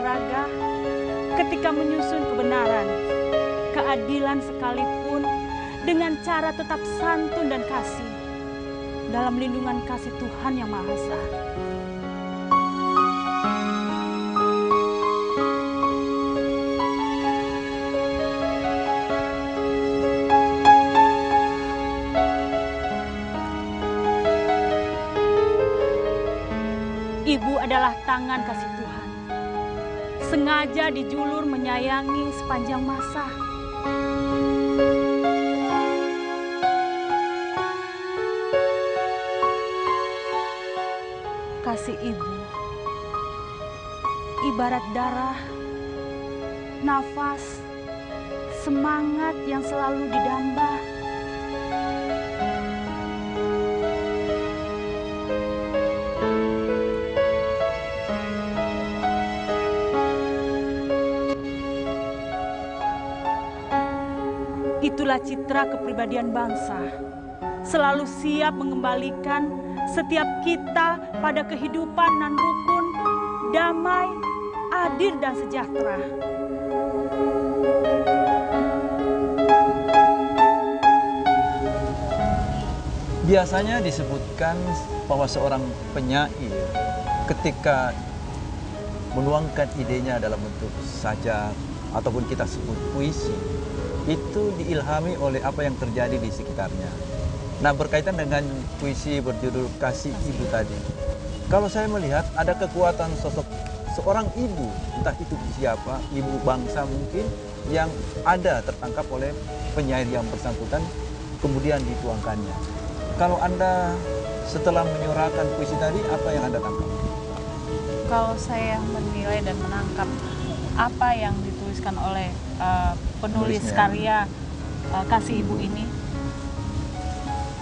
raga ketika menyusun kebenaran, keadilan sekalipun dengan cara tetap santun dan kasih dalam lindungan kasih Tuhan Yang Maha Esa. Ibu adalah tangan kasih Tuhan, sengaja dijulur menyayangi sepanjang masa. Kasih ibu ibarat darah, nafas, semangat yang selalu didamba. Itulah citra kepribadian bangsa, selalu siap mengembalikan setiap kita pada kehidupan nan rukun, damai, adil, dan sejahtera. Biasanya disebutkan bahwa seorang penyair ketika menuangkan idenya dalam bentuk sajak ataupun kita sebut puisi, itu diilhami oleh apa yang terjadi di sekitarnya. Nah, berkaitan dengan puisi berjudul Kasih Ibu tadi, kalau saya melihat ada kekuatan sosok seorang ibu, entah itu siapa, ibu bangsa mungkin, yang ada tertangkap oleh penyair yang bersangkutan, kemudian dituangkannya. Kalau Anda setelah menyuarakan puisi tadi, apa yang Anda tangkap? Kalau saya menilai dan menangkap apa yang dituliskan oleh penulis karya Kasih Ibu ini,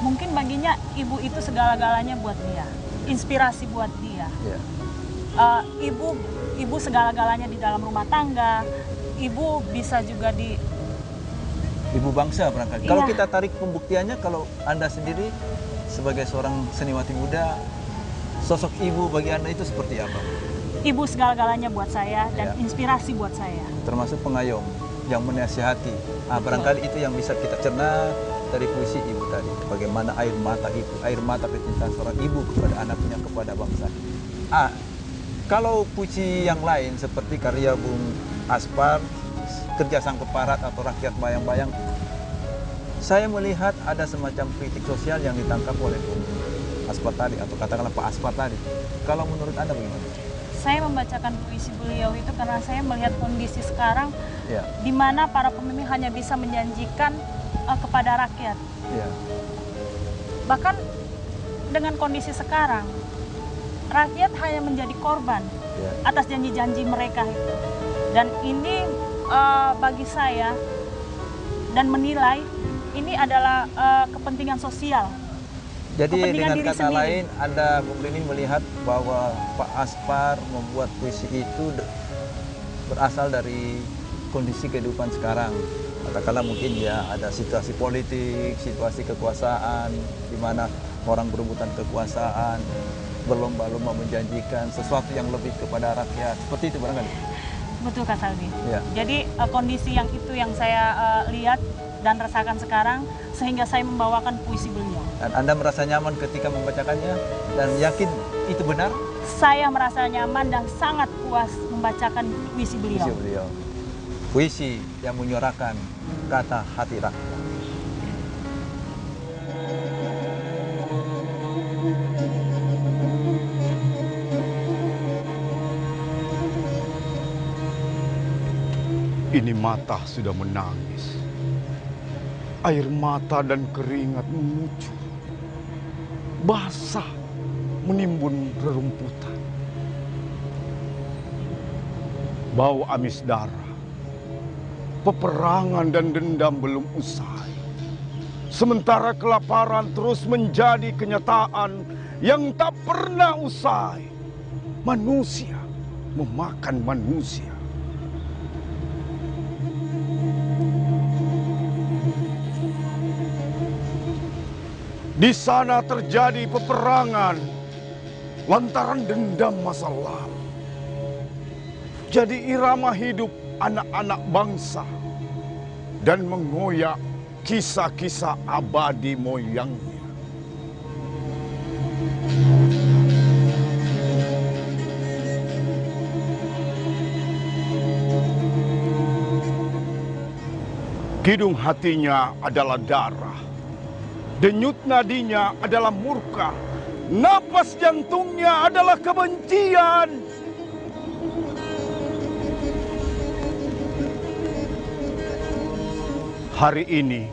mungkin baginya ibu itu segala-galanya buat dia, inspirasi buat dia. Ibu segala-galanya di dalam rumah tangga, ibu bisa juga di ibu bangsa barangkali. Kalau kita tarik pembuktiannya, kalau Anda sendiri sebagai seorang seniwati muda, sosok ibu bagi Anda itu seperti apa? Ibu segala-galanya buat saya dan inspirasi buat saya. Termasuk pengayom yang menasihati. Barangkali itu yang bisa kita cerna dari puisi ibu tadi. Bagaimana air mata itu, air mata kecintaan seorang ibu kepada anaknya, kepada bangsa. Kalau puisi yang lain seperti karya Bung Aspar, Kerja Sang Keparat atau Rakyat Bayang-Bayang, saya melihat ada semacam kritik sosial yang ditangkap oleh Bung Aspar tadi, atau katakanlah Pak Aspar tadi. Kalau menurut Anda bagaimana? Saya membacakan puisi beliau itu karena saya melihat kondisi sekarang di mana para pemimpin hanya bisa menjanjikan kepada rakyat. Bahkan dengan kondisi sekarang, rakyat hanya menjadi korban atas janji-janji mereka itu. Dan ini bagi saya dan menilai ini adalah kepentingan sosial. Jadi dengan kata lain, Anda Bung Rini melihat bahwa Pak Aspar membuat puisi itu berasal dari kondisi kehidupan sekarang. Katakanlah mungkin ada situasi politik, situasi kekuasaan, di mana orang berebutan kekuasaan, berlomba-lomba menjanjikan sesuatu yang lebih kepada rakyat. Seperti itu barangkali? Betul, Kak Salvi. Jadi kondisi yang itu yang saya lihat dan rasakan sekarang, sehingga saya membawakan puisi beliau. Dan Anda merasa nyaman ketika membacakannya dan yakin itu benar? Saya merasa nyaman dan sangat puas membacakan puisi beliau. Puisi yang menyuarakan kata hati rakyat. Ini mata sudah menangis. Air mata dan keringat mengucur. Basah menimbun rerumputan. Bau amis darah. Peperangan dan dendam belum usai. Sementara kelaparan terus menjadi kenyataan yang tak pernah usai. Manusia memakan manusia. Di sana terjadi peperangan lantaran dendam masa lalu. jadi irama hidup anak-anak bangsa dan mengoyak kisah-kisah abadi moyangnya. Kidung hatinya adalah darah, denyut nadinya adalah murka, napas jantungnya adalah kebencian. Hari ini,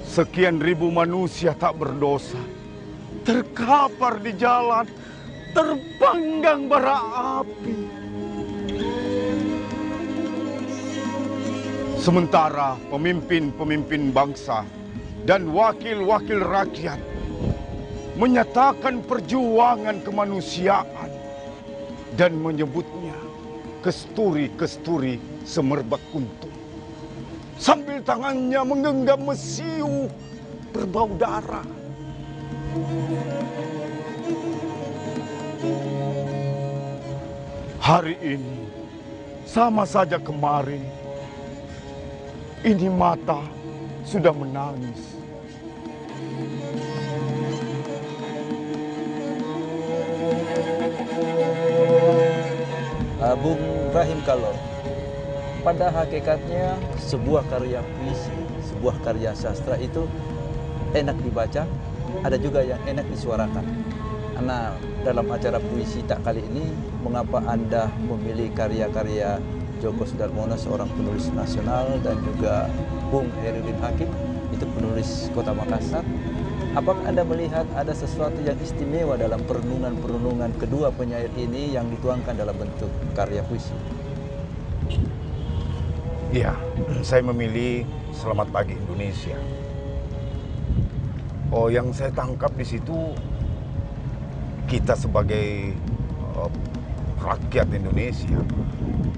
sekian ribu manusia tak berdosa, terkapar di jalan, terpanggang bara api. Sementara pemimpin-pemimpin bangsa dan wakil-wakil rakyat menyatakan perjuangan kemanusiaan dan menyebutnya kesturi-kesturi semerbak kuntum, sambil tangannya menggenggam mesiu berbau darah. Hari ini sama saja kemarin. Ini mata sudah menangis. Bung Rahim, kalau pada hakikatnya sebuah karya puisi, sebuah karya sastra itu enak dibaca, ada juga yang enak disuarakan. Karena dalam acara puisi tak kali ini, mengapa Anda memilih karya-karya Djoko Sudarmono, seorang penulis nasional, dan juga Bung Hairudin Hakim, itu penulis Kota Makassar. Apakah Anda melihat ada sesuatu yang istimewa dalam perenungan-perenungan kedua penyair ini yang dituangkan dalam bentuk karya puisi? Ya, saya memilih Selamat Pagi Indonesia. Oh, yang saya tangkap di situ, kita sebagai rakyat Indonesia,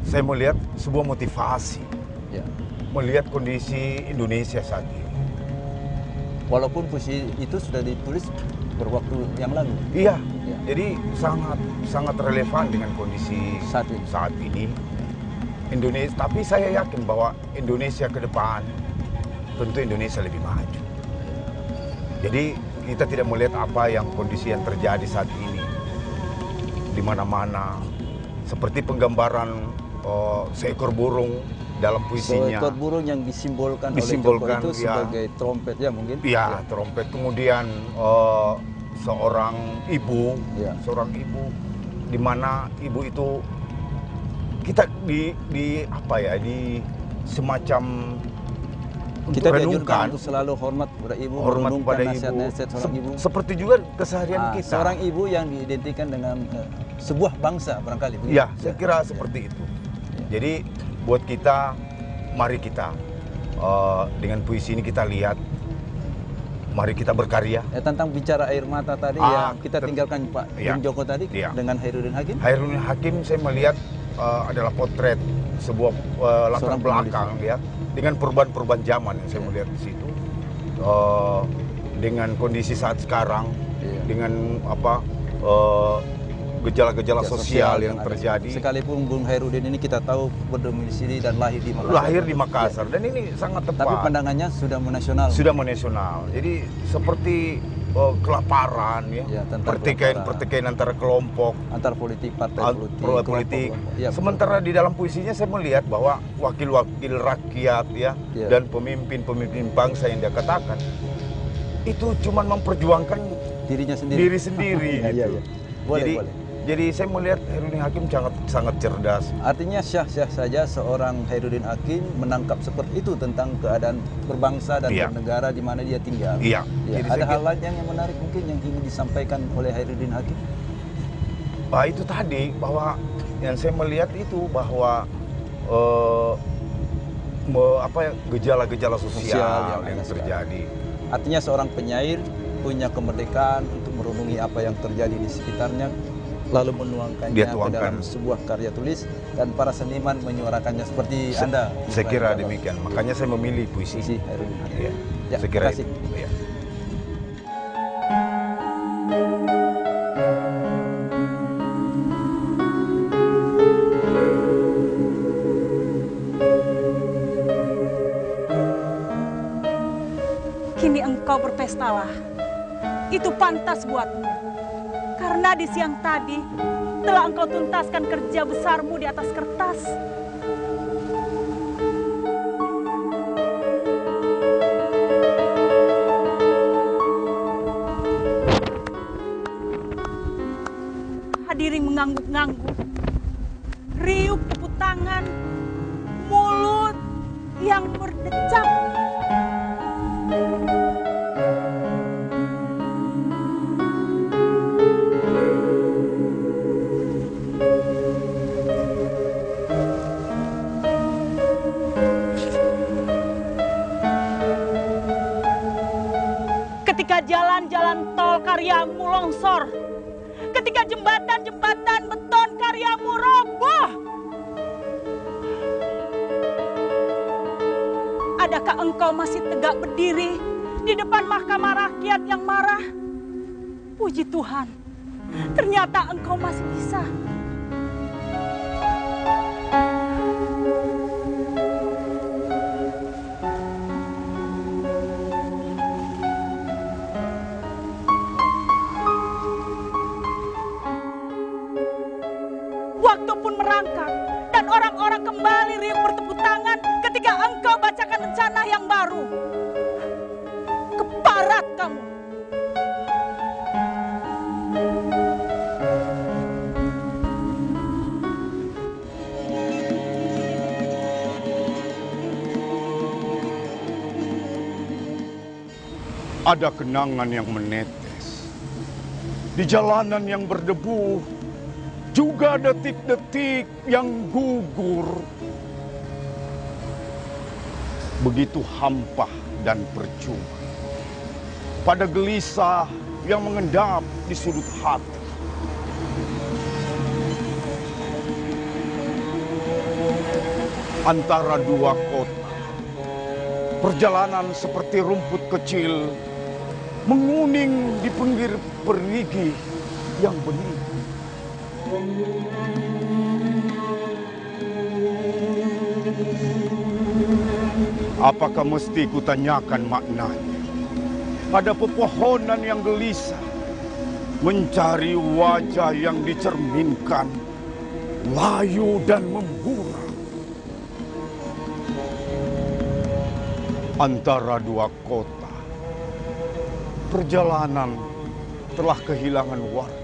saya melihat sebuah motivasi, Ya. melihat kondisi Indonesia saat ini. Walaupun puisi itu sudah ditulis berwaktu yang lalu. Iya, Ya. jadi sangat relevan dengan kondisi Saat ini. Indonesia. Tapi saya yakin bahwa Indonesia ke depan tentu Indonesia lebih maju. Jadi kita tidak melihat apa yang kondisi yang terjadi saat ini di mana-mana, seperti penggambaran seekor burung dalam puisinya. Seekor burung yang disimbolkan oleh Disimbolkan, Djoko itu ya, sebagai trompet, ya mungkin? Iya, trompet. Kemudian seorang ibu, Ya. seorang ibu, di mana ibu itu kita di apa ya, di semacam Kita untuk dianjurkan renungkan, untuk selalu hormat kepada ibu, hormat merenungkan pada ibu, nasihat-nasihat seorang ibu. seperti juga keseharian kita. Seorang ibu yang diidentikan dengan sebuah bangsa barangkali. Iya, saya kira seperti itu. Jadi buat kita, mari kita dengan puisi ini kita lihat, mari kita berkarya. Tentang bicara air mata tadi, ya kita tinggalkan Pak Bung Djoko tadi dengan Hairudin Hakim. Hairudin Hakim saya melihat adalah potret sebuah latar Seorang belakang ya, dengan perubahan-perubahan zaman yang saya melihat di situ, dengan kondisi saat sekarang, dengan apa gejala-gejala sosial yang terjadi. Sekalipun Bung Hairudin ini kita tahu berdomisili dan lahir di Makassar. Lahir di Makassar, dan ini sangat tepat. Tapi pandangannya sudah menasional. Sudah menasional. Jadi seperti kelaparan ya, pertikaian antara kelompok, antar politik, partai politik. Ya, sementara di dalam puisinya saya melihat bahwa wakil-wakil rakyat ya, dan pemimpin-pemimpin bangsa yang dia katakan itu cuma memperjuangkan dirinya sendiri. Diri sendiri gitu. Boleh. Jadi saya melihat Hairudin Hakim sangat cerdas. Artinya syah-syah saja seorang Hairudin Hakim menangkap seperti itu tentang keadaan berbangsa dan bernegara di mana dia tinggal. Iya. Ada hal lain yang menarik mungkin yang ingin disampaikan oleh Hairudin Hakim? Itu tadi, bahwa yang saya melihat itu bahwa gejala-gejala sosial yang terjadi. Artinya seorang penyair punya kemerdekaan untuk merenungi apa yang terjadi di sekitarnya, lalu menuangkannya ke dalam sebuah karya tulis, dan para seniman menyuarakannya seperti Anda. Saya kira demikian, makanya saya memilih puisi. Hairudin Hakim. Ya, saya kira terima kasih. itu. Ya. berpestalah. Itu pantas buatmu. Karena di siang tadi telah engkau tuntaskan kerja besarmu di atas kertas. Hadirin mengangguk-ngangguk, riuh tepuk tangan, mulut yang berdecak. Ketika jalan-jalan tol karyamu longsor, ketika jembatan-jembatan beton karyamu roboh, adakah engkau masih tegak berdiri di depan mahkamah rakyat yang marah? Puji Tuhan, ternyata engkau masih bisa. Waktu pun merangkak dan orang-orang kembali riuh bertepuk tangan ketika engkau bacakan rencana yang baru. Keparat kamu. Ada kenangan yang menetes di jalanan yang berdebu, juga detik-detik yang gugur. Begitu hampa dan percuma pada gelisah yang mengendap di sudut hati. Antara dua kota, perjalanan seperti rumput kecil menguning di pinggir perigi yang bening. Apakah mesti kutanyakan maknanya? Ada pepohonan yang gelisah mencari wajah yang dicerminkan, layu dan memburam. Antara dua kota, perjalanan telah kehilangan warna.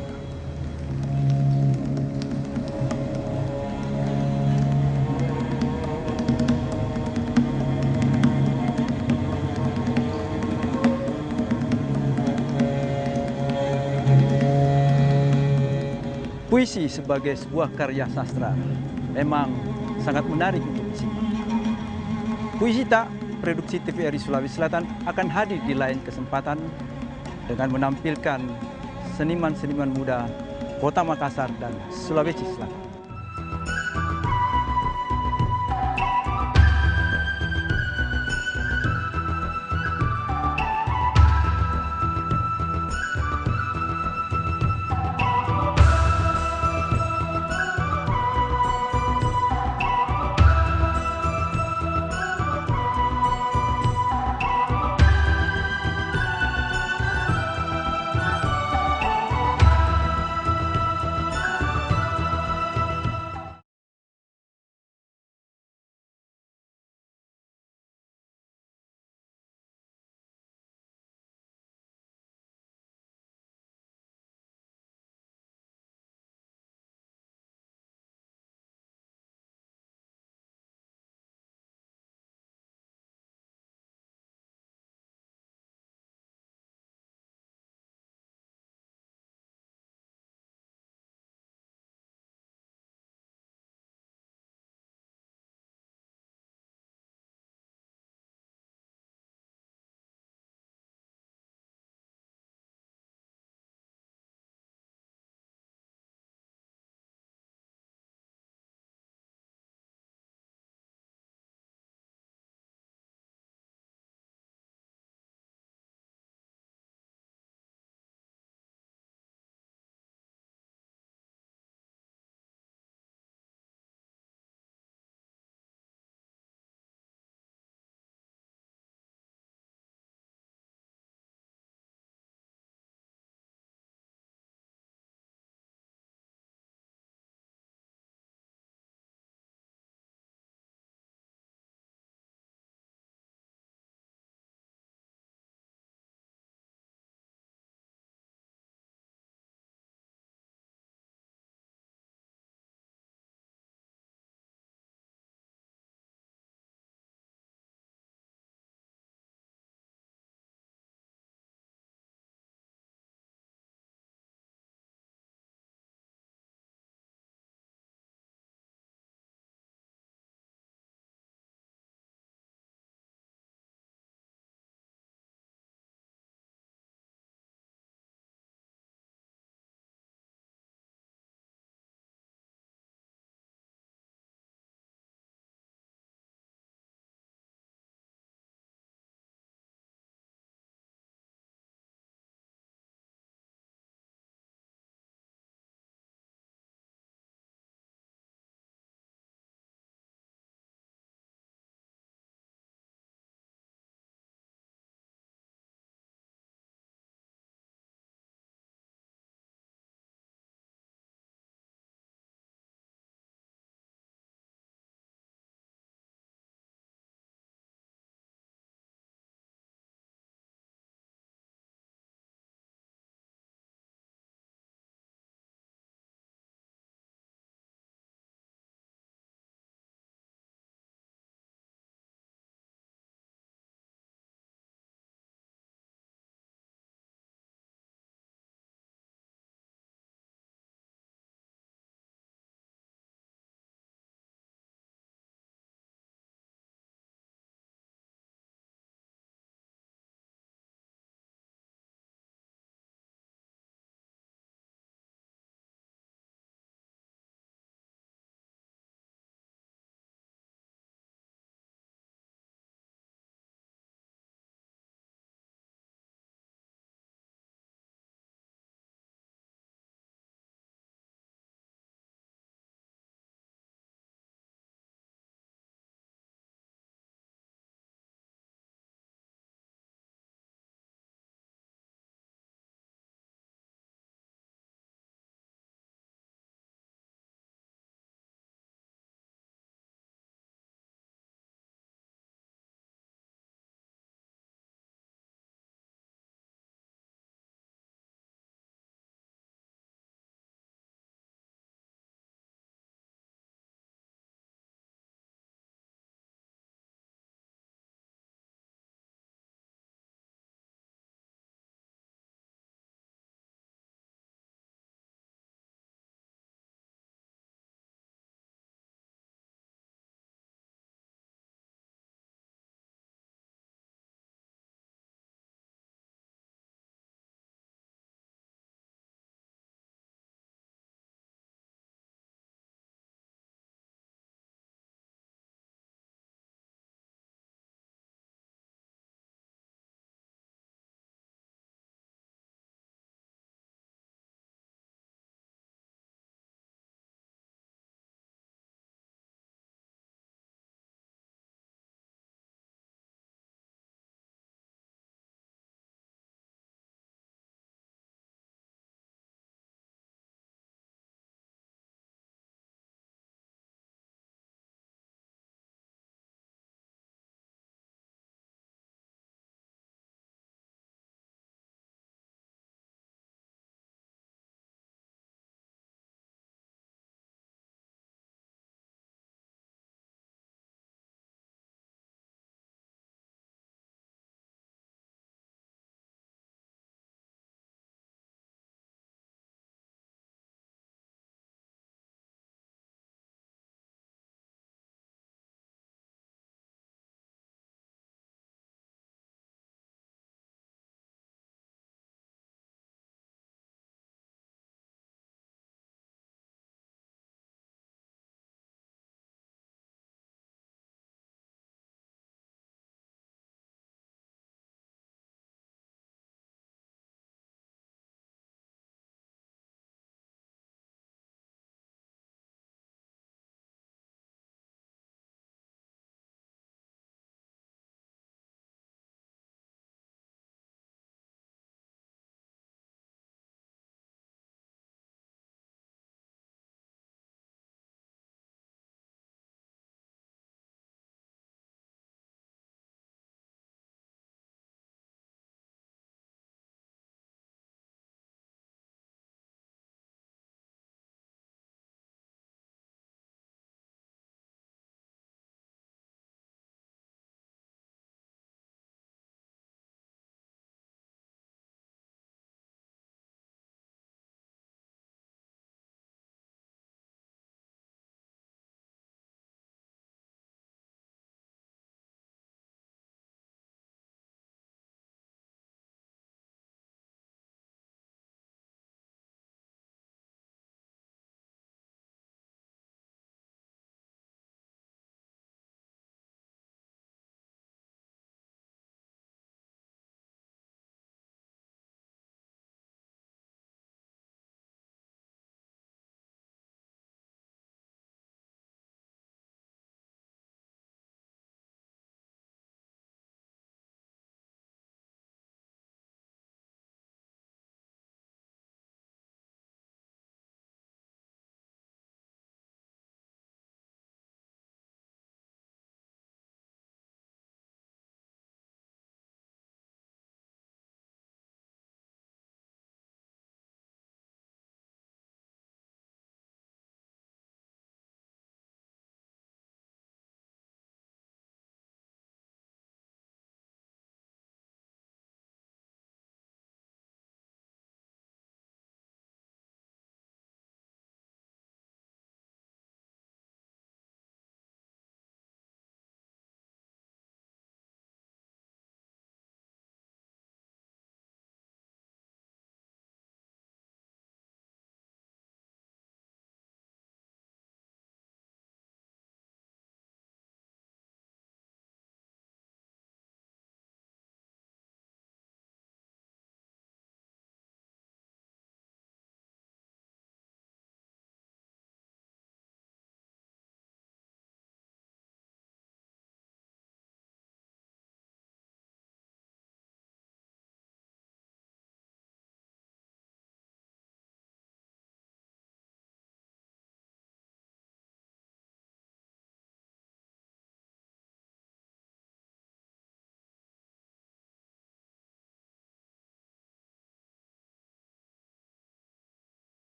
Puisi sebagai sebuah karya sastra memang sangat menarik untuk disimak. Puisi Tak, produksi TVRI Sulawesi Selatan akan hadir di lain kesempatan dengan menampilkan seniman-seniman muda Kota Makassar dan Sulawesi Selatan.